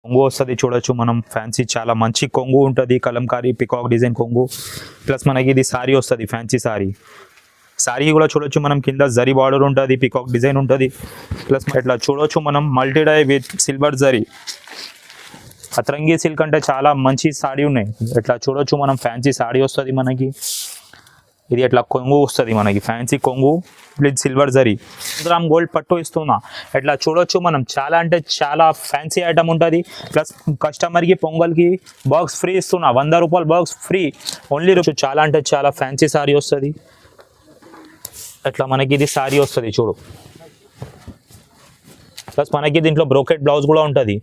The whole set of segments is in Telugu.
కొంగు వస్తుంది చూడొచ్చు మనం. ఫ్యాన్సీ చాలా మంచి కొంగు ఉంటుంది, కలంకారీ పికాక్ డిజైన్ కొంగు. ప్లస్ మనకి ఇది సారీ వస్తుంది, ఫ్యాన్సీ సారీ. సారీ కూడా చూడొచ్చు మనం, కింద జరీ బార్డర్ ఉంటుంది, పికాక్ డిజైన్ ఉంటుంది. ప్లస్ ఇట్లా చూడొచ్చు మనం multi dye with silver zari. Atarangi silk అంటే చాలా మంచి సారీ ఉన్నాయి. ఇట్లా చూడొచ్చు మనం, ఫ్యాన్సీ సారీ వస్తుంది మనకి. ఇది ఇట్లా కొంగు వస్తుంది మనకి, ఫ్యాన్సీ కొంగు with silver zari. Gram gold పట్టు ఇస్తున్నా. ఇట్లా చూడొచ్చు మనం, చాలా అంటే చాలా ఫ్యాన్సీ ఐటమ్ ఉంటుంది. ప్లస్ కస్టమర్కి పొంగల్కి బాక్స్ ఫ్రీ ఇస్తున్నా, 100 రూపాయలు బాక్స్ ఫ్రీ ఓన్లీ. చాలా అంటే చాలా ఫ్యాన్సీ సారీ వస్తుంది. అట్లా మనకి ఇది సారీ వస్తుంది చూడు. ప్లస్ మనకి దీంట్లో బ్రోకెట్ బ్లౌజ్ కూడా ఉంటుంది,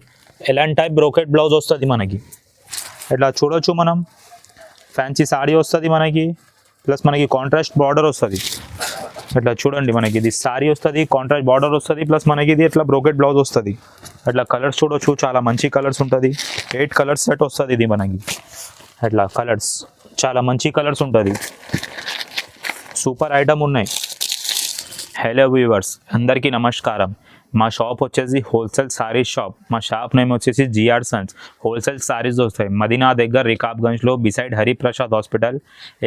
ఎలాంటి టైప్ బ్రోకెట్ బ్లౌజ్ వస్తుంది మనకి. ఇట్లా చూడొచ్చు మనం, ఫ్యాన్సీ సారీ వస్తుంది మనకి. ప్లస్ మనకి కాంట్రాస్ట్ బార్డర్ వస్తుంది. ఇట్లా చూడండి మనకి ఇది సారీ వస్తుంది, కాంట్రాస్ట్ బార్డర్ వస్తుంది. ప్లస్ మనకి ఇది ఇట్లా బ్రోకెట్ బ్లౌజ్ వస్తుంది. అట్లా కలర్స్ చూడొచ్చు, చాలా మంచి కలర్స్ ఉంటుంది. 8 కలర్స్ సెట్ వస్తుంది ఇది మనకి. అట్లా కలర్స్ చాలా మంచి కలర్స్ ఉంటుంది, సూపర్ ఐటమ్ ఉన్నాయి. హలో వ్యూవర్స్, అందరికీ నమస్కారం. మా షాప్ వచ్చేసి హోల్సేల్ సారీస్ షాప్. మా షాప్ నేమ్ వచ్చేసి జిఆర్ సన్స్. హోల్సేల్ సారీస్ వస్తాయి మదీనా దగ్గర రికాబ్గంజ్లో, beside Hariprasad hospital,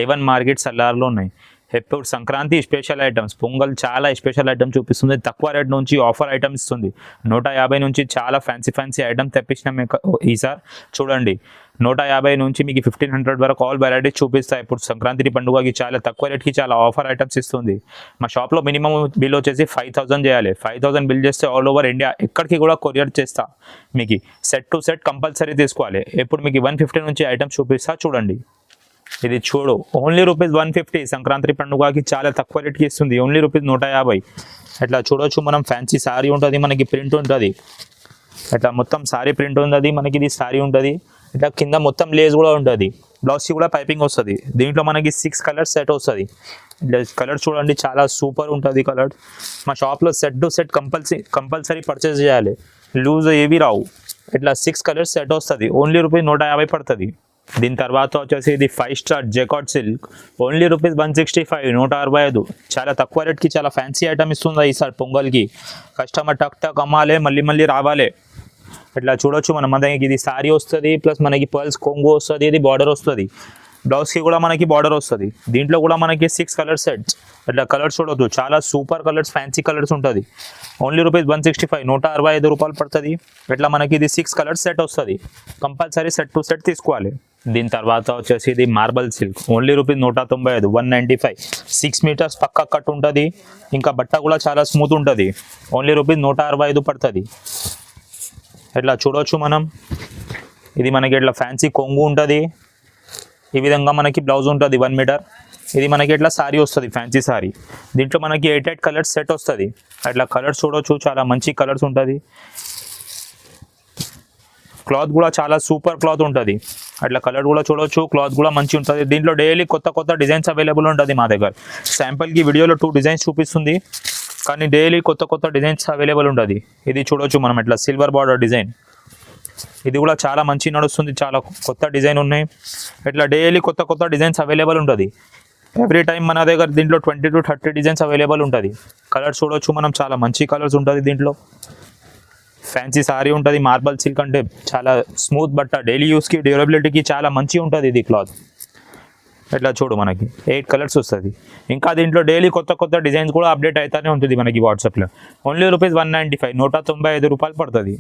A1 market సల్లార్లో ఉన్నాయి. ఎప్పుడు సంక్రాంతి స్పెషల్ ఐటమ్స్, పొంగల్ చాలా స్పెషల్ ఐటమ్ చూపిస్తుంది. తక్కువ రేట్ నుంచి ఆఫర్ ఐటమ్ ఇస్తుంది. 150 నుంచి చాలా ఫ్యాన్సీ ఐటమ్ తెప్పించినాం ఈసారి. చూడండి, 150 నుంచి మీకు 1500 వరకు ఆల్ వెరైటీస్ చూపిస్తాయి. ఇప్పుడు సంక్రాంతి పండుగకి చాలా తక్కువ రేట్కి చాలా ఆఫర్ ఐటమ్స్ ఇస్తుంది. మా షాప్లో మినిమం బిల్ వచ్చేసి 5000 చేయాలి. 5000 బిల్ చేస్తే ఆల్ ఓవర్ ఇండియా ఎక్కడికి కూడా కొరియర్ చేస్తా. మీకు సెట్ టు సెట్ కంపల్సరీ తీసుకోవాలి. ఇప్పుడు మీకు 150 నుంచి ఐటమ్స్ చూపిస్తా చూడండి. ఇది చూడు, ఓన్లీ ₹150. సంక్రాంతి పండుగకి చాలా తక్కువ రేట్కి ఇస్తుంది, ఓన్లీ ₹150. అట్లా చూడొచ్చు మనం, ఫ్యాన్సీ సారీ ఉంటుంది మనకి, ప్రింట్ ఉంటుంది. అట్లా మొత్తం సారీ ప్రింట్ ఉంటుంది మనకి. ఇది సారీ ఉంటుంది. ఇట్లా కింద మొత్తం లేస్ కూడా ఉంటుంది. బ్లౌజ్కి కూడా పైపింగ్ వస్తుంది. దీంట్లో మనకి 6 కలర్స్ సెట్ వస్తుంది. కలర్ చూడండి, చాలా సూపర్ ఉంటుంది కలర్. మా షాప్లో set to set compulsory purchase చేయాలి, లూజ్ ఏవి రావు. ఇట్లా 6 కలర్స్ సెట్ వస్తుంది, ఓన్లీ ₹150 పడుతుంది. దీని తర్వాత వచ్చేసి ఇది 5 స్టార్ జెకాట్ సిల్క్, ఓన్లీ ₹165, 165. చాలా తక్కువ రేట్కి చాలా ఫ్యాన్సీ ఐటమ్ ఇస్తుంది ఈసారి పొంగల్కి. కస్టమర్ టక్ టక్ అమ్మాలి, మళ్ళీ రావాలి. ఇట్లా చూడొచ్చు మనం, మనకి ఇది సారీ వస్తుంది. ప్లస్ మనకి పర్ల్స్ కొంగు వస్తుంది, ఇది బార్డర్ వస్తుంది. బ్లౌజ్కి కూడా మనకి బార్డర్ వస్తుంది. దీంట్లో కూడా మనకి 6 కలర్ సెట్స్. ఇట్లా కలర్స్ చూడొచ్చు, చాలా సూపర్ కలర్స్, ఫ్యాన్సీ కలర్స్ ఉంటుంది. ఓన్లీ ₹165, 165 రూపాయలు పడుతుంది. ఇట్లా మనకి ఇది 6 కలర్స్ సెట్ వస్తుంది. కంపల్సరీ సెట్ టు సెట్ తీసుకోవాలి. దీని తర్వాత వచ్చేసి ఇది మార్బల్ సిల్క్, ఓన్లీ ₹195, 195. 6 మీటర్స్ పక్కా కట్ ఉంటుంది. ఇంకా బట్ట కూడా చాలా స్మూత్ ఉంటుంది. ఓన్లీ ₹165 పడుతుంది. ఇట్లా చూడొచ్చు మనం, ఇది మనకి ఇట్లా ఫ్యాన్సీ కొంగు ఉంటుంది. ఈ విధంగా మనకి బ్లౌజ్ ఉంటుంది 1 మీటర్. ఇది మనకి ఇట్లా సారీ వస్తుంది, ఫ్యాన్సీ సారీ. దీంట్లో మనకి 8 కలర్స్ సెట్ వస్తుంది. అట్లా కలర్స్ చూడొచ్చు, చాలా మంచి కలర్స్ ఉంటుంది. క్లాత్ కూడా చాలా సూపర్ క్లాత్ ఉంటుంది. అట్లా కలర్ కూడా చూడొచ్చు, క్లాత్ కూడా మంచి ఉంటుంది. దీంట్లో డైలీ కొత్త డిజైన్స్ అవైలబుల్ ఉంటుంది మా దగ్గర. శాంపుల్కి వీడియోలో 2 డిజైన్స్ చూపిస్తుంది, కానీ డైలీ కొత్త డిజైన్స్ అవైలబుల్ ఉంటుంది. ఇది చూడొచ్చు మనం, ఇట్లా సిల్వర్ బార్డర్ డిజైన్. ఇది కూడా చాలా మంచి నడుస్తుంది, చాలా కొత్త డిజైన్ ఉన్నాయి. ఇట్లా డైలీ కొత్త డిజైన్స్ అవైలబుల్ ఉంటుంది. ఎవ్రీ టైం మన దగ్గర దీంట్లో 20 to 30 డిజైన్స్ అవైలబుల్ ఉంటుంది. కలర్స్ చూడొచ్చు మనం, చాలా మంచి కలర్స్ ఉంటుంది దీంట్లో. ఫ్యాన్సీ సారీ ఉంటుంది. మార్బల్ సిల్క్ అంటే చాలా స్మూత్ బట్ట, డైలీ యూస్కి డ్యూరబిలిటీకి చాలా మంచి ఉంటుంది ఇది క్లాత్. ఇట్లా చూడు, మనకి 8 కలర్స్ వస్తుంది. ఇంకా దీంట్లో డైలీ కొత్త డిజైన్స్ కూడా అప్డేట్ అవుతూనే ఉంటుంది మనకి వాట్సాప్లో. ఓన్లీ ₹195, 195 రూపాయలు పడుతుంది.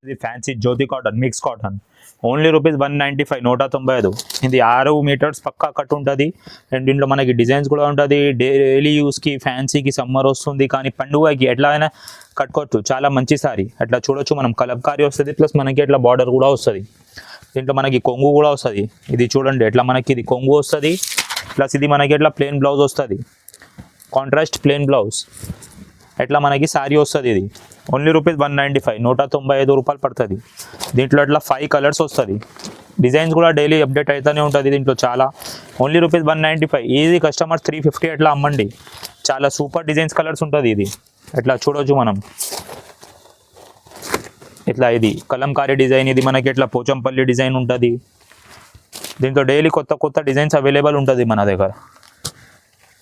ఇది ఫ్యాన్సీ జ్యోతి కాటన్, మిక్స్ కాటన్, ఓన్లీ ₹195, 195. ఇది 6 మీటర్స్ పక్కా కట్ ఉంటుంది. అండ్ దీంట్లో మనకి డిజైన్స్ కూడా ఉంటుంది. డైలీ యూస్కి ఫ్యాన్సీకి సమ్మర్ వస్తుంది, కానీ పండుగకి ఎట్లా అయినా కట్టుకోవచ్చు. చాలా మంచి సారీ. అట్లా చూడొచ్చు మనం, కలంకారీ వస్తుంది. ప్లస్ మనకి ఇట్లా బార్డర్ కూడా వస్తుంది. దీంట్లో మనకి కొంగు కూడా వస్తుంది. ఇది చూడండి, ఎట్లా మనకి ఇది కొంగు వస్తుంది. ప్లస్ ఇది మనకి ఎట్లా ప్లెయిన్ బ్లౌజ్ వస్తుంది, కాంట్రాస్ట్ ప్లెయిన్ బ్లౌజ్. ఎట్లా మనకి సారీ వస్తుంది. ఇది ఓన్లీ ₹195, 195 రూపాయలు పడుతుంది. దీంట్లో అట్లా 5 కలర్స్ వస్తుంది. డిజైన్స్ కూడా డైలీ అప్డేట్ అవుతూనే ఉంటుంది దీంట్లో చాలా. ఓన్లీ ₹195. ఈజీ కస్టమర్స్ 350 అట్లా అమ్మండి. చాలా సూపర్ డిజైన్స్ కలర్స్ ఉంటుంది ఇది. ఎట్లా చూడొచ్చు మనం, ఇట్లా ఇది కలంకారీ డిజైన్. ఇది మనకి ఇట్లా పోచంపల్లి డిజైన్ ఉంటుంది. దీంట్లో డైలీ కొత్త డిజైన్స్ అవైలబుల్ ఉంటుంది మన దగ్గర.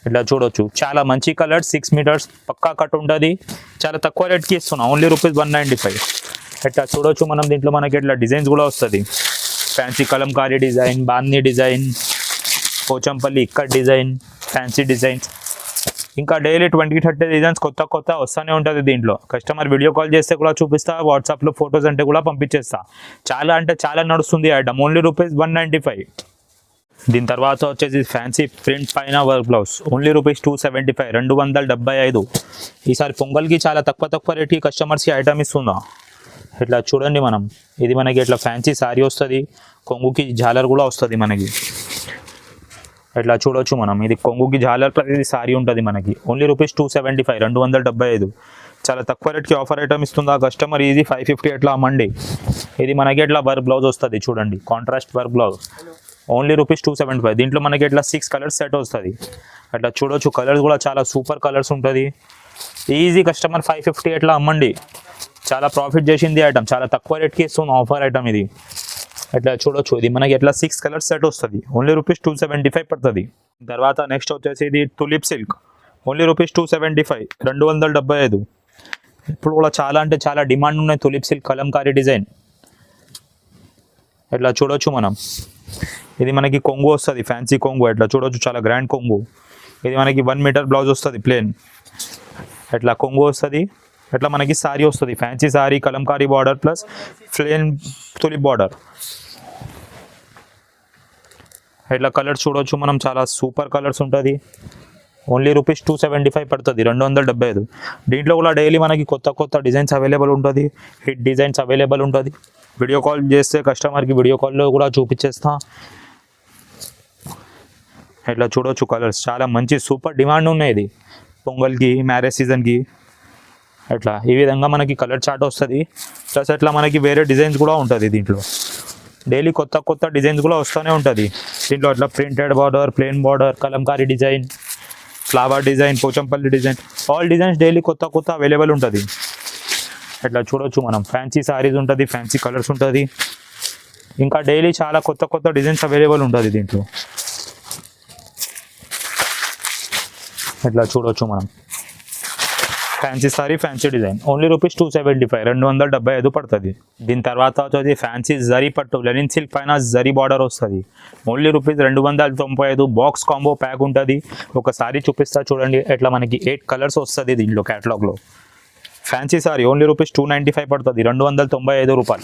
ఇట్లా చూడొచ్చు, చాలా మంచి కలర్, 6 మీటర్స్ పక్కా కట్ ఉంటుంది. చాలా తక్కువ రేట్కి ఇస్తున్నా, ఓన్లీ ₹195. ఇట్లా చూడొచ్చు మనం. దీంట్లో మనకి ఇట్లా డిజైన్స్ కూడా వస్తుంది. Fancy Kalamkari design, Bandhi design, Pochampalli ikat design, fancy designs, ఇంకా డైలీ 20-30 డిజైన్స్ కొత్త కొత్త వస్తూనే ఉంటుంది దీంట్లో. కస్టమర్ వీడియో కాల్ చేస్తే కూడా చూపిస్తా, వాట్సాప్లో ఫొటోస్ అంటే కూడా పంపించేస్తా. చాలా అంటే చాలా నడుస్తుంది ఐటమ్. ఓన్లీ ₹195. దీని తర్వాత వచ్చేసి ఫ్యాన్సీ ప్రింట్ పైన వర్క్ బ్లౌజ్, ఓన్లీ ₹275, 275. ఈసారి పొంగల్కి చాలా తక్కువ రేట్కి కస్టమర్స్కి ఐటమ్ ఇస్తుందా. ఇట్లా చూడండి మనం. ఇది మనకి ఇట్లా ఫ్యాన్సీ శారీ వస్తుంది, కొంగుకి జాలర్ కూడా వస్తుంది మనకి. ఇట్లా చూడొచ్చు మనం. ఇది కొంగుకి జాలర్ ప్రతిది శారీ ఉంటుంది మనకి. ఓన్లీ ₹275, 275. చాలా తక్కువ రేట్కి ఆఫర్ ఐటమ్ ఇస్తుందా కస్టమర్. ఈజీ 550 ఎట్లా అమ్మండి. ఇది మనకి ఇట్లా వర్క్ బ్లౌజ్ వస్తుంది చూడండి, కాంట్రాస్ట్ వర్క్ బ్లౌజ్, ఓన్లీ ₹275. దీంట్లో మనకి ఇట్లా 6 కలర్స్ సెట్ వస్తుంది. అట్లా చూడొచ్చు. కలర్స్ కూడా చాలా సూపర్ కలర్స్ ఉంటుంది. ఈజీ కస్టమర్ 550 ఎట్లా అమ్మండి. చాలా ప్రాఫిట్ చేసింది ఐటమ్, చాలా తక్కువ రేట్కి ఇస్తుంది ఆఫర్ ఐటమ్ ఇది. ఇట్లా చూడొచ్చు. ఇది మనకి ఎట్లా 6 కలర్స్ సెట్ వస్తుంది, ఓన్లీ ₹275 పడుతుంది. తర్వాత నెక్స్ట్ వచ్చేసి ఇది తులిప్ సిల్క్, ఓన్లీ ₹275, 275. ఇప్పుడు కూడా చాలా అంటే చాలా డిమాండ్ ఉన్నాయి తులిప్ సిల్క్ కలంకారీ డిజైన్. ఇట్లా చూడొచ్చు మనం. ఇది మనకి కొంగు వస్తుంది, ఫ్యాన్సీ కొంగు. ఇట్లా చూడొచ్చు, చాలా గ్రాండ్ కొంగు. ఇది మనకి 1 మీటర్ బ్లౌజ్ వస్తుంది ప్లేన్. ఇట్లా కొంగు వస్తుంది. ఇట్లా మనకి శారీ వస్తుంది, fancy sari, kalamkari border plus plain tulip border. ఇట్లా కలర్స్ చూడొచ్చు మనం, చాలా సూపర్ కలర్స్ ఉంటుంది. ఓన్లీ ₹275 పడుతుంది, 275. దీంట్లో కూడా డైలీ మనకి కొత్త డిజైన్స్ అవైలబుల్ ఉంటుంది, హిట్ డిజైన్స్ అవైలబుల్ ఉంటుంది. వీడియో కాల్ చేస్తే కస్టమర్కి వీడియో కాల్లో కూడా చూపించేస్తా. ఇట్లా చూడొచ్చు కలర్స్, చాలా మంచి సూపర్ డిమాండ్ ఉన్నాయి ఇది పొంగల్కి, మ్యారేజ్ సీజన్కి. అట్లా ఈ విధంగా మనకి కలర్ చార్ట్ వస్తుంది. ప్లస్ అట్లా మనకి వేరే డిజైన్స్ కూడా ఉంటుంది దీంట్లో. డైలీ కొత్త డిజైన్స్ కూడా వస్తూనే ఉంటుంది దీంట్లో. అట్లా printed border, plain border, kalamkari design, flower design, Pochampally design, all designs daily కొత్త అవైలబుల్ ఉంటుంది. ఇట్లా చూడొచ్చు మనం. ఫ్యాన్సీ సారీస్ ఉంటుంది, ఫ్యాన్సీ కలర్స్ ఉంటుంది. ఇంకా డైలీ చాలా కొత్త డిజైన్స్ అవైలబుల్ ఉంటుంది దీంట్లో. ఇట్లా చూడొచ్చు మనం. Fancy sorry, fancy design, only ₹275, 275 పడుతుంది. దీని తర్వాత వచ్చేసి ఫ్యాన్సీ జరీ పట్టు, లెనిన్ సిల్క్ పైన జరీ బార్డర్ వస్తుంది, ఓన్లీ ₹295. బాక్స్ కాంబో ప్యాక్ ఉంటుంది. ఒకసారి చూపిస్తా చూడండి. ఇట్లా మనకి 8 కలర్స్ వస్తుంది దీంట్లో క్యాటలాగ్లో. ఫ్యాన్సీ సారీ ఓన్లీ ₹295 పడుతుంది, ₹295.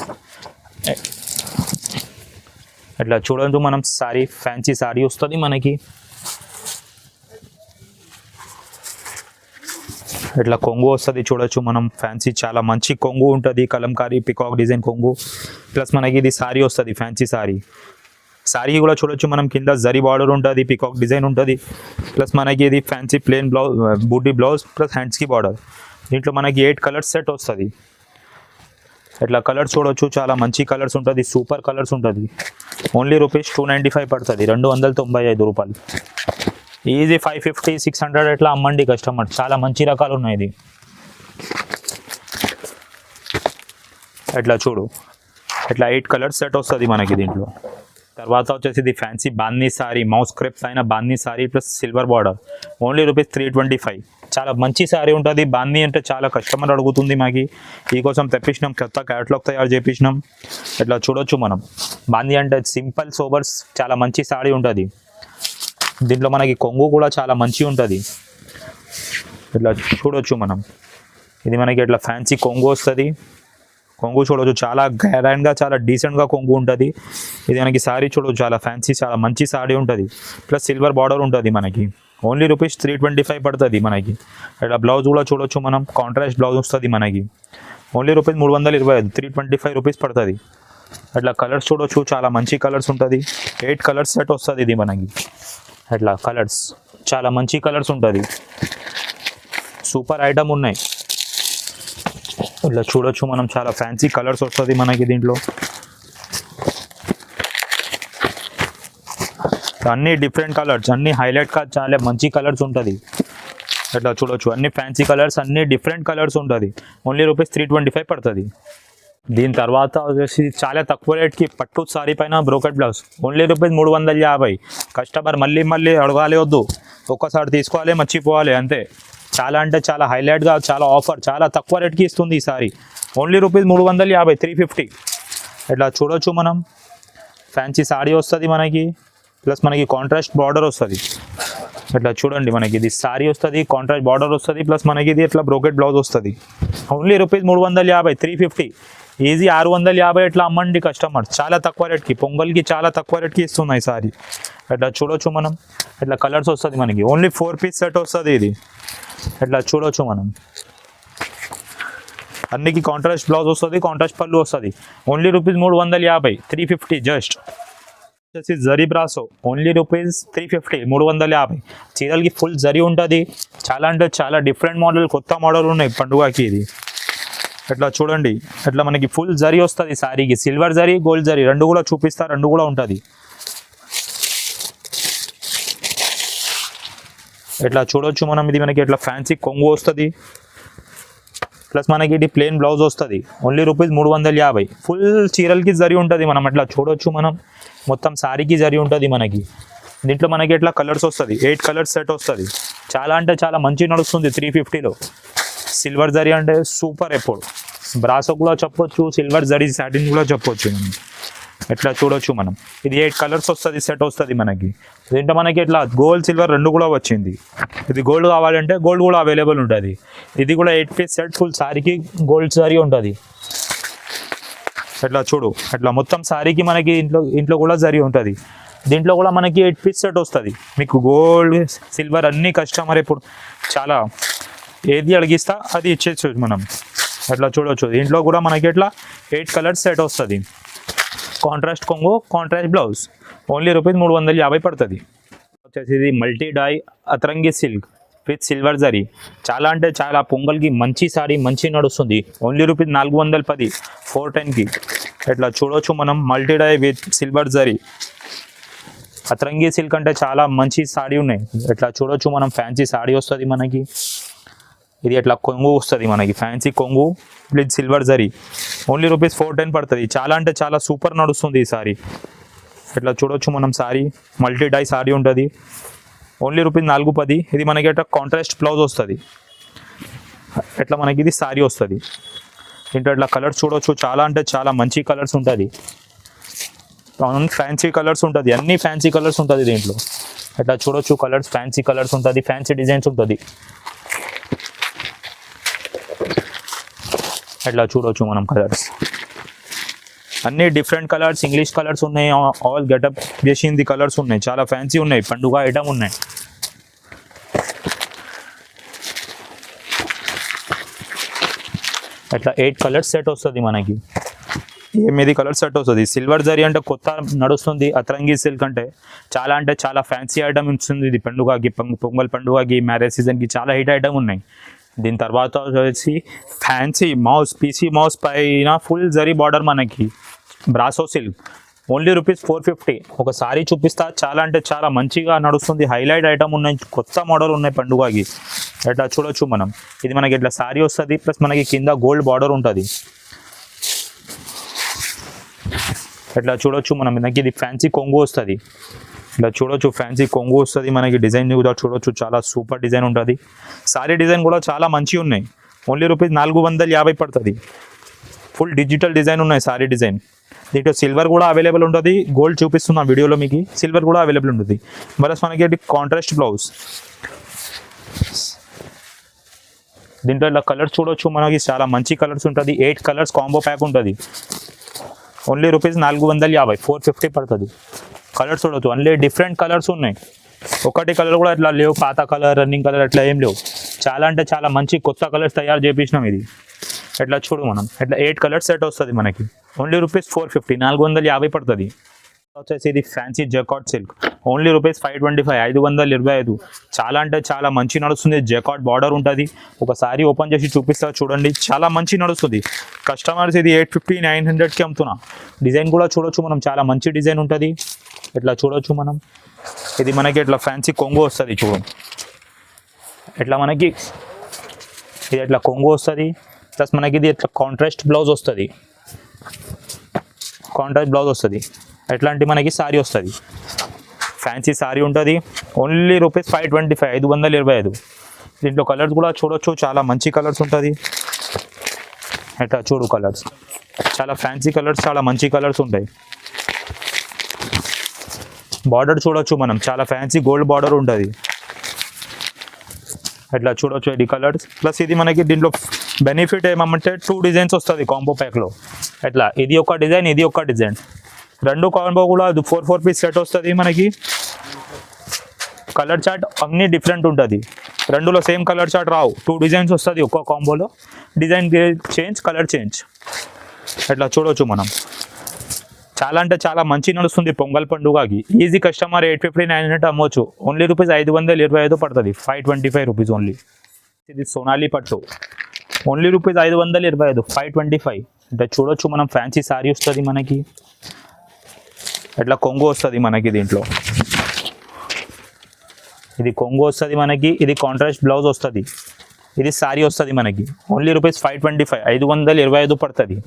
ఇట్లా చూడండి మనం. సారీ ఫ్యాన్సీ సారీ వస్తుంది మనకి. ఇట్లా కొంగు వస్తుంది చూడొచ్చు మనం. ఫ్యాన్సీ చాలా మంచి కొంగు ఉంటుంది, కలంకారీ పికాక్ డిజైన్ కొంగు. ప్లస్ మనకి ఇది సారీ వస్తుంది, ఫ్యాన్సీ సారీ. సారీ కూడా చూడొచ్చు మనం. కింద జరీ బార్డర్ ఉంటుంది, పికాక్ డిజైన్ ఉంటుంది. ప్లస్ మనకి ఇది ఫ్యాన్సీ ప్లెయిన్ బ్లౌజ్, బూటీ బ్లౌజ్ ప్లస్ హ్యాండ్స్కి బార్డర్. దీంట్లో మనకి 8 కలర్స్ సెట్ వస్తుంది. ఇట్లా కలర్స్ చూడొచ్చు, చాలా మంచి కలర్స్ ఉంటుంది, సూపర్ కలర్స్ ఉంటుంది. ఓన్లీ ₹295 పడుతుంది, ₹295. ఈజీ 550, 600 ఎట్లా అమ్మండి కస్టమర్. చాలా మంచి రకాలు ఉన్నాయి ఇది. ఎట్లా చూడు. ఇట్లా 8 కలర్స్ సెట్ వస్తుంది మనకి దీంట్లో. తర్వాత వచ్చేసి ఇది fancy Bandhi sari, moss crepe పైన Bandhi sari plus silver border, only ₹325. చాలా మంచి సారీ ఉంటుంది. బాందీ అంటే చాలా కస్టమర్ అడుగుతుంది మాకి, ఈ కోసం తెప్పించినాం, కొత్త క్యాటలాగ్ తయారు చేయించినాం. ఇట్లా చూడొచ్చు మనం. బాందీ అంటే సింపుల్ సోబర్స్, చాలా మంచి సారీ ఉంటుంది. దీంట్లో మనకి కొంగు కూడా చాలా మంచి ఉంటుంది. ఇట్లా చూడొచ్చు మనం. ఇది మనకి ఇట్లా ఫ్యాన్సీ కొంగు వస్తుంది. కొంగు చూడవచ్చు, చాలా గ్రాండ్గా, చాలా డీసెంట్గా కొంగు ఉంటుంది. ఇది మనకి సారీ చూడవచ్చు, చాలా ఫ్యాన్సీ, చాలా మంచి సారీ ఉంటుంది. ప్లస్ సిల్వర్ బార్డర్ ఉంటుంది మనకి. ఓన్లీ ₹325 పడుతుంది మనకి. ఇట్లా బ్లౌజ్ కూడా చూడొచ్చు మనం. కాంట్రాస్ట్ బ్లౌజ్ వస్తుంది మనకి. ఓన్లీ ₹325, ₹325 పడుతుంది. అట్లా కలర్స్ చూడొచ్చు, చాలా మంచి కలర్స్ ఉంటుంది. 8 కలర్స్ సెట్ వస్తుంది ఇది మనకి. అట్లా కలర్స్ చాలా మంచి కలర్స్ ఉంటుంది, సూపర్ ఐటమ్ ఉన్నాయి. ఇట్లా చూడొచ్చు మనం. చాలా ఫ్యాన్సీ కలర్స్ వస్తుంది మనకి దీంట్లో. అన్ని డిఫరెంట్ కలర్స్, అన్ని హైలైట్గా చాలా మంచి కలర్స్ ఉంటుంది. ఇట్లా చూడొచ్చు, అన్ని ఫ్యాన్సీ కలర్స్, అన్ని డిఫరెంట్ కలర్స్ ఉంటుంది. ఓన్లీ ₹325 పడుతుంది. దీని తర్వాత వచ్చేసి చాలా తక్కువ రేట్కి పట్టు సారీ పైన బ్రోకెట్ బ్లౌజ్, ఓన్లీ ₹350. కస్టమర్ మళ్ళీ అడగాలి వద్దు, ఒక్కసారి తీసుకోవాలి, మర్చిపోవాలి అంతే. చాలా అంటే చాలా హైలైట్గా, చాలా ఆఫర్, చాలా తక్కువ రేట్కి ఇస్తుంది ఈ సారీ. Only rupees 350, 350. ఇట్లా చూడొచ్చు మనం. ఫ్యాన్సీ సారీ వస్తుంది మనకి, ప్లస్ మనకి కాంట్రాస్ట్ బార్డర్ వస్తుంది. ఇట్లా చూడండి, మనకి ఇది సారీ వస్తుంది, కాంట్రాస్ట్ బార్డర్ వస్తుంది, ప్లస్ మనకి ఇది ఇట్లా బ్రోకెట్ బ్లౌజ్ వస్తుంది. Only rupees 350, 350. ఈజీ 650 ఇట్లా అమ్మండి కస్టమర్, చాలా తక్కువ రేట్కి. పొంగల్కి చాలా తక్కువ రేట్కి ఇస్తున్నాయి సారీ. ఇట్లా చూడొచ్చు మనం. ఇట్లా కలర్స్ వస్తుంది మనకి. ఓన్లీ 4 పీస్ సెట్ వస్తుంది ఇది. ఇట్లా చూడొచ్చు మనం. అన్నికి కాంట్రాస్ట్ బ్లౌజ్ వస్తుంది, కాంట్రాస్ట్ పళ్ళు వస్తుంది. Only rupees 350, 350 just. వచ్చేసి జరీ బ్రాసో, ఓన్లీ రూపీస్ 350, 350. చీరలకి ఫుల్ జరీ ఉంటుంది. చాలా అంటే చాలా డిఫరెంట్ మోడల్, కొత్త మోడల్ ఉన్నాయి పండుగకి. ఇది ఇట్లా చూడండి, ఇట్లా మనకి ఫుల్ జరీ వస్తుంది సారీకి. సిల్వర్ జరీ, గోల్డ్ జరీ రెండు కూడా చూపిస్తారు, రెండు కూడా ఉంటుంది. ఇట్లా చూడొచ్చు మనం. ఇది మనకి ఇట్లా ఫ్యాన్సీ కొంగు వస్తుంది, ప్లస్ మనకి ఇది ప్లెయిన్ బ్లౌజ్ వస్తుంది. Only rupees 350. ఫుల్ చీరలకి జరీ ఉంటుంది. మనం అట్లా చూడొచ్చు మనం. మొత్తం సారీకి జరీ ఉంటుంది మనకి. దీంట్లో మనకి ఇట్లా కలర్స్ వస్తుంది, 8 కలర్స్ సెట్ వస్తుంది. చాలా అంటే చాలా మంచి నడుస్తుంది 350లో. సిల్వర్ జరీ అంటే సూపర్. ఎప్పుడు బ్రాసో కూడా చెప్పొచ్చు, సిల్వర్ జరీ సాటిన్ కూడా చెప్పొచ్చు. ఇట్లా చూడొచ్చు మనం. ఇది 8 కలర్స్ వస్తుంది, సెట్ వస్తుంది మనకి. దీంట్లో మనకి ఇట్లా గోల్డ్, సిల్వర్ రెండు కూడా వచ్చింది. ఇది గోల్డ్ కావాలంటే గోల్డ్ కూడా అవైలబుల్ ఉంటుంది. ఇది కూడా 8 పీస్ సెట్, ఫుల్ సారీకి గోల్డ్ సారీ ఉంటుంది. ఇట్లా చూడు, ఇట్లా మొత్తం సారీకి మనకి ఇంట్లో కూడా జరీ ఉంటుంది. దీంట్లో కూడా మనకి 8 పీస్ సెట్ వస్తుంది. మీకు గోల్డ్, సిల్వర్ అన్ని కస్టమర్ ఇప్పుడు చాలా ఏది అడిగిస్తా అది ఇచ్చేచ్చు మనం. అట్లా చూడవచ్చు. దీంట్లో కూడా మనకి ఇట్లా 8 కలర్స్ సెట్ వస్తుంది. కాంట్రాస్ట్ కొంగు, కాంట్రాస్ట్ బ్లౌజ్. ఓన్లీ రూపీస్ 350 పడుతుంది. వచ్చేసి ఇది multi dye Atarangi silk with silver zari. చాలా అంటే చాలా పొంగల్కి మంచి సారీ, మంచి నడుస్తుంది. ఓన్లీ రూపీస్ 410, 410కి. ఇట్లా చూడవచ్చు మనం. Multi dye with silver zari. Atarangi silk అంటే చాలా మంచి సారీ ఉన్నాయి. ఇట్లా చూడవచ్చు మనం. ఫ్యాన్సీ సారీ వస్తుంది మనకి. ఇది ఇట్లా కొంగు వస్తుంది మనకి, ఫ్యాన్సీ కొంగు with silver zari. Only rupees 410 పడుతుంది. చాలా అంటే చాలా సూపర్ నడుస్తుంది ఈ సారీ. ఇట్లా చూడొచ్చు మనం. సారీ మల్టీ డై సారీ ఉంటుంది. Only rupees 410. ఇది మనకి ఇట్లా కాంట్రాస్ట్ బ్లౌజ్ వస్తుంది. ఇట్లా మనకి ఇది సారీ వస్తుంది. ఇంట్లో ఇట్లా కలర్స్ చూడవచ్చు. చాలా అంటే చాలా మంచి కలర్స్ ఉంటుంది. ఫ్యాన్సీ కలర్స్ ఉంటుంది, అన్ని ఫ్యాన్సీ కలర్స్ ఉంటుంది దీంట్లో. ఇట్లా చూడొచ్చు కలర్స్, ఫ్యాన్సీ కలర్స్ ఉంటుంది, ఫ్యాన్సీ డిజైన్స్ ఉంటుంది. ఇట్లా చూడవచ్చు మనం కలర్స్. అన్ని డిఫరెంట్ కలర్స్, ఇంగ్లీష్ కలర్స్ ఉన్నాయి. ఆల్ గెటప్ చేసింది కలర్స్ ఉన్నాయి. చాలా ఫ్యాన్సీ ఉన్నాయి, పండుగ ఐటమ్ ఉన్నాయి. అట్లా 8 కలర్స్ సెట్ వస్తుంది మనకి. 8 కలర్స్ సెట్ వస్తుంది. సిల్వర్ జరీ అంటే కొత్త నడుస్తుంది. అతరంగి సిల్క్ అంటే చాలా ఫ్యాన్సీ ఐటమ్ ఇస్తుంది. ఇది పండుగకి, పొంగల్ పండుగకి, మ్యారేజ్ సీజన్కి చాలా హిట్ ఐటమ్ ఉన్నాయి. దీని తర్వాత వచ్చేసి ఫ్యాన్సీ మౌస్, పీసీ మౌస్ పైన ఫుల్ జరీ బార్డర్ మనకి. Brasso silk. Only rupees 450. ఒక సారీ చూపిస్తా. చాలా అంటే చాలా మంచిగా నడుస్తుంది. హైలైట్ ఐటమ్ ఉన్నాయి, కొత్త మోడల్ ఉన్నాయి పండుగకి. ఇట్లా చూడొచ్చు మనం. ఇది మనకి ఇట్లా సారీ వస్తుంది, ప్లస్ మనకి కింద గోల్డ్ బార్డర్ ఉంటుంది. ఇట్లా చూడొచ్చు మనం. మనకి ఇది ఫ్యాన్సీ కొంగు వస్తుంది. ఇట్లా చూడొచ్చు, ఫ్యాన్సీ కొంగు వస్తుంది మనకి. డిజైన్ కూడా చూడొచ్చు, చాలా సూపర్ డిజైన్ ఉంటుంది. సారీ డిజైన్ కూడా చాలా మంచిగా ఉన్నాయి. ఓన్లీ రూపీస్ 450 పడుతుంది. ఫుల్ డిజిటల్ డిజైన్ ఉన్నాయి సారీ డిజైన్. దీంట్లో సిల్వర్ కూడా అవైలబుల్ ఉంటుంది. గోల్డ్ చూపిస్తున్నా వీడియోలో మీకు. సిల్వర్ కూడా అవైలబుల్ ఉంటుంది. ప్లస్ మనకి కాంట్రాస్ట్ బ్లౌజ్. దీంట్లో ఇలా కలర్స్ చూడొచ్చు మనకి. చాలా మంచి కలర్స్ ఉంటుంది. 8 కలర్స్ కాంబో ప్యాక్ ఉంటుంది. ఓన్లీ రూపీస్ 450, 450 పడుతుంది. కలర్స్ చూడవచ్చు, అన్నీ డిఫరెంట్ కలర్స్ ఉన్నాయి. ఒకటి కలర్ కూడా ఇట్లా లేవు, పాత కలర్, రన్నింగ్ కలర్ అట్లా ఏం లేవు. చాలా అంటే చాలా మంచి కొత్త కలర్స్ తయారు చేయించినాం ఇది. ఇట్లా చూడు మనం. ఇట్లా 8 కలర్స్ సెట్ వస్తుంది మనకి. ఓన్లీ రూపీస్ 450, 450 పడుతుంది. వచ్చేసి ఇది ఫ్యాన్సీ జకాట్ సిల్క్. Only rupees 525, 525. చాలా అంటే చాలా మంచి నడుస్తుంది. జకాట్ బార్డర్ ఉంటుంది. ఒకసారి ఓపెన్ చేసి చూపిస్తా చూడండి. చాలా మంచి నడుస్తుంది. కస్టమర్స్ ఇది 850, 900కి అమ్ముతున్నా. డిజైన్ కూడా చూడొచ్చు మనం. చాలా మంచి డిజైన్ ఉంటుంది. ఇట్లా చూడొచ్చు మనం. ఇది మనకి ఇట్లా ఫ్యాన్సీ కొంగు వస్తుంది చూడు. ఇట్లా మనకి ఇది ఇట్లా కొంగు వస్తుంది. ప్లస్ మనకి ఇది ఇట్లా కాంట్రాస్ట్ బ్లౌజ్ వస్తుంది. కాంట్రాస్ట్ బ్లౌజ్ వస్తుంది. ఎట్లాంటి మనకి సారీ వస్తుంది. ఫ్యాన్సీ సారీ ఉంటుంది. Only rupees 525, 525. దీంట్లో కలర్స్ కూడా చూడొచ్చు, చాలా మంచి కలర్స్ ఉంటుంది. ఎట్లా చూడు కలర్స్, చాలా ఫ్యాన్సీ కలర్స్, చాలా మంచి కలర్స్ ఉంటాయి. బార్డర్ చూడొచ్చు మనం, చాలా ఫ్యాన్సీ గోల్డ్ బార్డర్ ఉంటుంది. ఎట్లా చూడొచ్చు ఇది కలర్స్. ప్లస్ ఇది మనకి దీంట్లో బెనిఫిట్ ఏమంటే 2 డిజైన్స్ వస్తుంది కాంబో ప్యాక్లో. ఎట్లా ఇది ఒక డిజైన్, ఇది ఒక డిజైన్, రెండు కాంబో కూడా 4 పీస్ సెట్ వస్తుంది మనకి. కలర్ చార్ట్ అన్నీ డిఫరెంట్ ఉంటుంది, రెండులో సేమ్ కలర్ చార్ట్ రావు. 2 డిజైన్స్ వస్తుంది ఒక్క కాంబోలో, డిజైన్ చేంజ్, కలర్ చేంజ్. ఎట్లా చూడొచ్చు మనం, చాలా అంటే చాలా మంచి నడుస్తుంది పొంగల్ పండుగకి. ఈజీ కస్టమర్ 850 900 అమ్మొచ్చు. ఓన్లీ రూపీస్ 525 పడుతుంది, 525 రూపీస్ ఓన్లీ. ఇది సోనాలి పట్టు, ఓన్లీ రూపీస్ 525, 525. అంటే చూడొచ్చు మనం, ఫ్యాన్సీ సారీ వస్తుంది మనకి. ఎట్లా కొంగు వస్తుంది మనకి దీంట్లో, ఇది కొంగు వస్తుంది మనకి. ఇది కాంట్రాస్ట్ బ్లౌజ్ వస్తుంది, ఇది సారీ వస్తుంది మనకి. ఓన్లీ రూపీస్ 525, 525 పడుతుంది.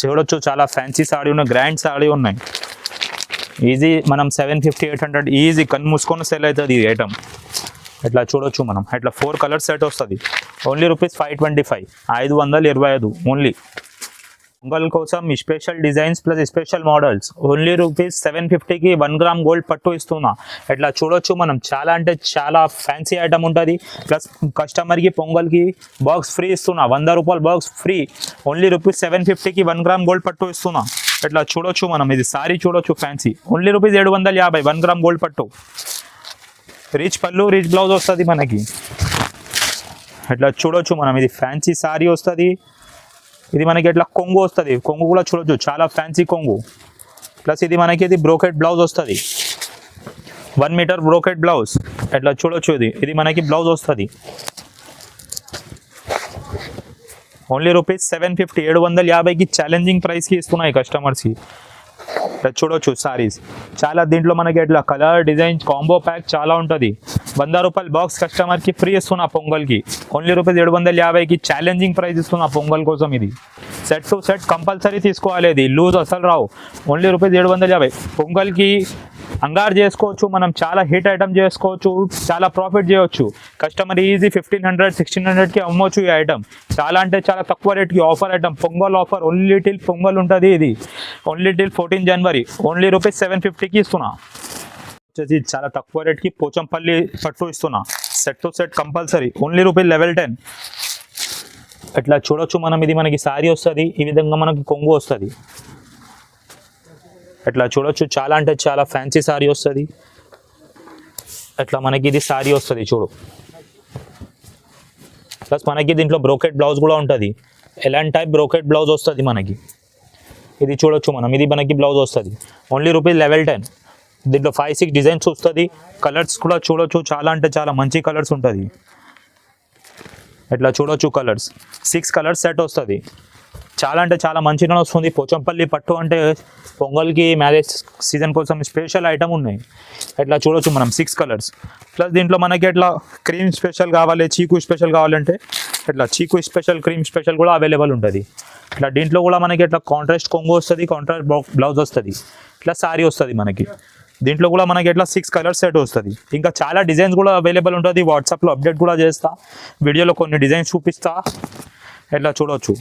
చూడొచ్చు చాలా ఫ్యాన్సీ సారీ ఉన్నాయి, గ్రాండ్ సారీ ఉన్నాయి. ఈజీ మనం 750 800 ఈజీ కన్ను మూసుకొని సెల్ అవుతుంది ఈ ఐటమ్. ఇట్లా చూడొచ్చు మనం, ఇట్లా 4 కలర్ సెట్ వస్తుంది. Only rupees 525, 525 only. పొంగల్ కోసం special designs plus special models. Only rupees 750కి 1 గ్రామ్ గోల్డ్ పట్టు ఇస్తున్నా. ఇట్లా చూడొచ్చు మనం, చాలా అంటే చాలా ఫ్యాన్సీ ఐటమ్ ఉంటుంది. ప్లస్ కస్టమర్కి పొంగల్కి బాక్స్ ఫ్రీ ఇస్తున్నా, 100 రూపాయల బాక్స్ ఫ్రీ. ఓన్లీ రూపీస్ 750కి 1 గ్రామ్ గోల్డ్ పట్టు ఇస్తున్నా. ఇట్లా చూడొచ్చు మనం, ఇది సారీ చూడొచ్చు fancy. Only rupees 750, 1 gram gold పట్టు. రిచ్ పళ్ళు, రిచ్ బ్లౌజ్ వస్తుంది మనకి. ఇట్లా చూడొచ్చు మనం, ఇది ఫ్యాన్సీ సారీ వస్తుంది. ఇది మనకి ఎట్లా కొంగు వస్తుంది, కొంగు కూడా చూడొచ్చు, చాలా ఫ్యాన్సీ కొంగు. ప్లస్ ఇది మనకి ఇది బ్రోకెట్ బ్లౌజ్ వస్తుంది, 1 మీటర్ బ్రోకెట్ బ్లౌజ్. ఎట్లా చూడొచ్చు, ఇది మనకి బ్లౌజ్ వస్తుంది. ఓన్లీ రూపీస్ 750, 750కి ఛాలెంజింగ్ ప్రైస్కి ఇస్తున్నాయి కస్టమర్స్కి. చూడొచ్చు సారీస్ చాలా, దీంట్లో మనకి ఎట్లా కలర్ డిజైన్ కాంబో ప్యాక్ చాలా ఉంటుంది. 100 రూపాయల బాక్స్ కస్టమర్కి ఫ్రీ ఇస్తున్నా పొంగల్కి. ఓన్లీ రూపీస్ 750కి ఛాలెంజింగ్ ప్రైస్ ఇస్తున్నా పొంగల్ కోసం. ఇది సెట్ టు సెట్ కంపల్సరీ తీసుకోవాలి, ఇది లూజ్ అసలు రావు. Only rupees 750. పొంగల్కి అంగారు చేసుకోవచ్చు మనం, చాలా హిట్ ఐటమ్ చేసుకోవచ్చు, చాలా ప్రాఫిట్ చేయవచ్చు. కస్టమర్ ఈజీ 1500 1600కి అమ్మవచ్చు ఈ ఐటమ్. చాలా అంటే చాలా తక్కువ రేట్కి offer item, pongal offer. Only till pongal ఉంటుంది ఇది, ఓన్లీ టిల్ 14 జనవరి. ఓన్లీ రూపీస్ 750కి ఇస్తున్నా. వచ్చేసి చాలా తక్కువ రేట్కి పోచంపల్లి పట్టు ఇస్తున్నా, set to set compulsory. Only rupees level 10. ఇట్లా చూడొచ్చు మనం, ఇది మనకి సారీ వస్తుంది, ఈ విధంగా మనకి కొంగు వస్తుంది. ఇట్లా చూడొచ్చు, చాలా అంటే చాలా ఫ్యాన్సీ సారీ వస్తుంది. ఇట్లా మనకి ఇది సారీ వస్తుంది చూడు. ప్లస్ మనకి దీంట్లో బ్రోకెట్ బ్లౌజ్ కూడా ఉంటుంది. ఎలాంటి టైప్ బ్రోకెట్ బ్లౌజ్ వస్తుంది మనకి. ఇది చూడొచ్చు మనం, ఇది మనకి బ్లౌజ్ వస్తుంది. Only rupees level 10. దీంట్లో 5-6 డిజైన్స్ వస్తుంది. కలర్స్ కూడా చూడొచ్చు, చాలా అంటే చాలా మంచి కలర్స్ ఉంటుంది. ఇట్లా చూడొచ్చు కలర్స్, 6 కలర్స్ సెట్ వస్తుంది. చాలా అంటే చాలా మంచిగా వస్తుంది. పోచంపల్లి పట్టు అంటే పొంగల్కి మ్యారేజ్ సీజన్ కోసం స్పెషల్ ఐటమ్ ఉన్నాయి. ఇట్లా చూడొచ్చు మనం, 6 కలర్స్. ప్లస్ దీంట్లో మనకి ఎట్లా క్రీమ్ స్పెషల్ కావాలి, చీకు స్పెషల్ కావాలంటే ఇట్లా చీకు స్పెషల్, క్రీమ్ స్పెషల్ కూడా అవైలబుల్ ఉంటుంది. ఇట్లా దీంట్లో కూడా మనకి ఇట్లా కాంట్రాస్ట్ కొంగు వస్తుంది, కాంట్రాస్ట్ బ్లౌజ్ వస్తుంది, ఇట్లా సారీ వస్తుంది మనకి. దీంట్లో కూడా మనకి ఎట్లా 6 కలర్స్ సెట్ వస్తుంది. ఇంకా చాలా డిజైన్స్ కూడా అవైలబుల్ ఉంటుంది. వాట్సాప్లో అప్డేట్ కూడా చేస్తా, వీడియోలో కొన్ని డిజైన్స్ చూపిస్తా. ఇట్లా చూడొచ్చు,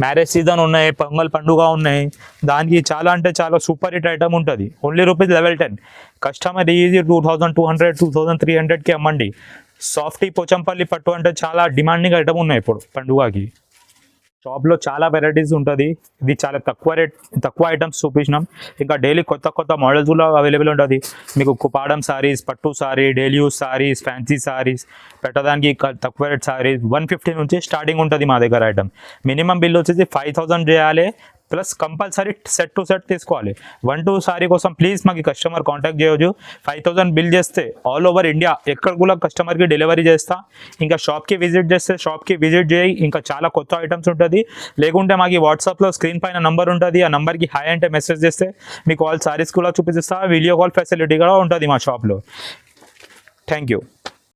మ్యారేజ్ సీజన్ ఉన్నాయి, పొంగల్ పండుగ ఉన్నాయి, దానికి చాలా అంటే చాలా సూపర్ హిట్ ఐటమ్ ఉంటుంది. Only rupees level 10. Customer easy 2200 2300కి అమ్మండి. సాఫ్టీ పోచంపల్లి పట్టు అంటే చాలా డిమాండింగ్ ఐటమ్ ఉన్నాయి ఇప్పుడు పండుగకి. షాప్లో చాలా వెరైటీస్ ఉంటుంది. ఇది చాలా తక్కువ ఐటమ్స్ చూపించినాం. ఇంకా డైలీ కొత్త కొత్త మోడల్స్ కూడా అవైలబుల్ ఉంటుంది. మీకు కుపాడం సారీస్, పట్టు sorry, daily use saris, fancy saris పెట్టడానికి తక్కువ రేట్ సారీస్ 150 నుంచి స్టార్టింగ్ ఉంటుంది మా దగ్గర ఐటమ్. మినిమం బిల్ వచ్చేసి 5000 చేయాలి. Plus compulsory set to set తీసుకోవాలి. 1-2 సారీ కోసం ప్లీజ్ మాకు కస్టమర్ కాంటాక్ట్ చేయవచ్చు. 5000 బిల్ చేస్తే ఆల్ ఓవర్ ఇండియా ఎక్కడ కూడా కస్టమర్కి డెలివరీ చేస్తా. ఇంకా షాప్కి విజిట్ చేస్తే షాప్కి విజిట్ చేయి, ఇంకా చాలా కొత్త ఐటమ్స్ ఉంటుంది. లేకుంటే మాకు వాట్సాప్లో స్క్రీన్ పైన నంబర్ ఉంటుంది, ఆ నెంబర్కి హాయ్ అంటే మెసేజ్ చేస్తే మీకు ఆల్ సారీస్ కూడా చూపిస్తా. వీడియో కాల్ ఫెసిలిటీ కూడా ఉంటుంది మా షాప్లో. Thank you.